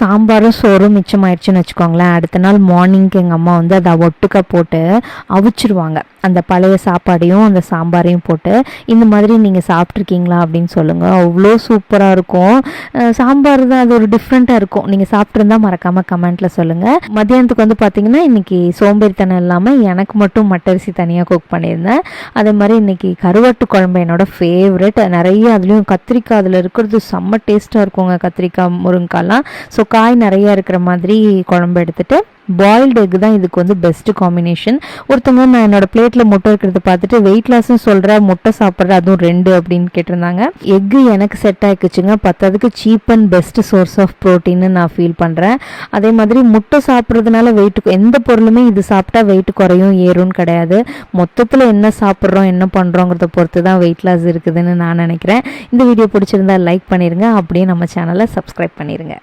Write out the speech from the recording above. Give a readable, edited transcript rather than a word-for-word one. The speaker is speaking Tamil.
சாம்பாரும் சோறும் மிச்சமாயிடுச்சுன்னு வச்சுக்கோங்களேன், அடுத்த நாள் மார்னிங்க்கு எங்கள் அம்மா வந்து அதை ஒட்டுக்கா போட்டு அவிச்சிருவாங்க. அந்த பழைய சாப்பாடையும் அந்த சாம்பாரையும் போட்டு இந்த மாதிரி நீங்கள் சாப்பிட்ருக்கீங்களா அப்படின்னு சொல்லுங்கள். அவ்வளோ சூப்பராக இருக்கும். சாம்பார் தான் அது ஒரு டிஃப்ரெண்ட்டாக இருக்கும். நீங்கள் சாப்பிட்ருந்தா மறக்காமல் கமெண்ட்டில் சொல்லுங்கள். மத்தியானத்துக்கு வந்து பார்த்திங்கன்னா இன்றைக்கி சோம்பேறித்தனம் இல்லாமல் எனக்கு மட்டும் மட்டரிசி தனியாக குக் பண்ணியிருந்தேன். அதே மாதிரி இன்றைக்கி கருவாட்டு குழம்பு என்னோடய ஃபேவரெட். நிறைய அதுலேயும் கத்திரிக்காய் அதில் இருக்கிறது செம்ம டேஸ்ட்டாக இருக்குங்க, கத்திரிக்காய் முருங்கைக்காய்லாம். ஸோ காய் நிறையா இருக்கிற மாதிரி குழம்பு எடுத்துகிட்டு பாயில்டு எக் தான் இதுக்கு வந்து பெஸ்ட்டு காம்பினேஷன். ஒருத்தவங்க நான் என்னோடய பிளேட்டில் முட்டை இருக்கிறத பார்த்துட்டு வெயிட் லாஸ்ன்னு சொல்கிற, முட்டை சாப்பிட்ற அதுவும் 2 அப்படின்னு கேட்டிருந்தாங்க. எக்கு எனக்கு செட் ஆகிக்குச்சுங்க. பத்ததுக்கு cheap and best source of ப்ரோட்டீன்னு நான் ஃபீல் பண்ணுறேன். அதே மாதிரி முட்டை சாப்பிட்றதுனால வெயிட்டு, எந்த பொருளுமே இது சாப்பிட்டா வெயிட் குறையும் ஏறும்னு கிடையாது. மொத்தத்தில் என்ன சாப்பிட்றோம் என்ன பண்ணுறோங்கிறத பொறுத்து தான் வெயிட் லாஸ் இருக்குதுன்னு நான் நினைக்கிறேன். இந்த வீடியோ பிடிச்சிருந்தா லைக் பண்ணிடுங்க, அப்படியே நம்ம சேனலை சப்ஸ்கிரைப் பண்ணிடுங்க.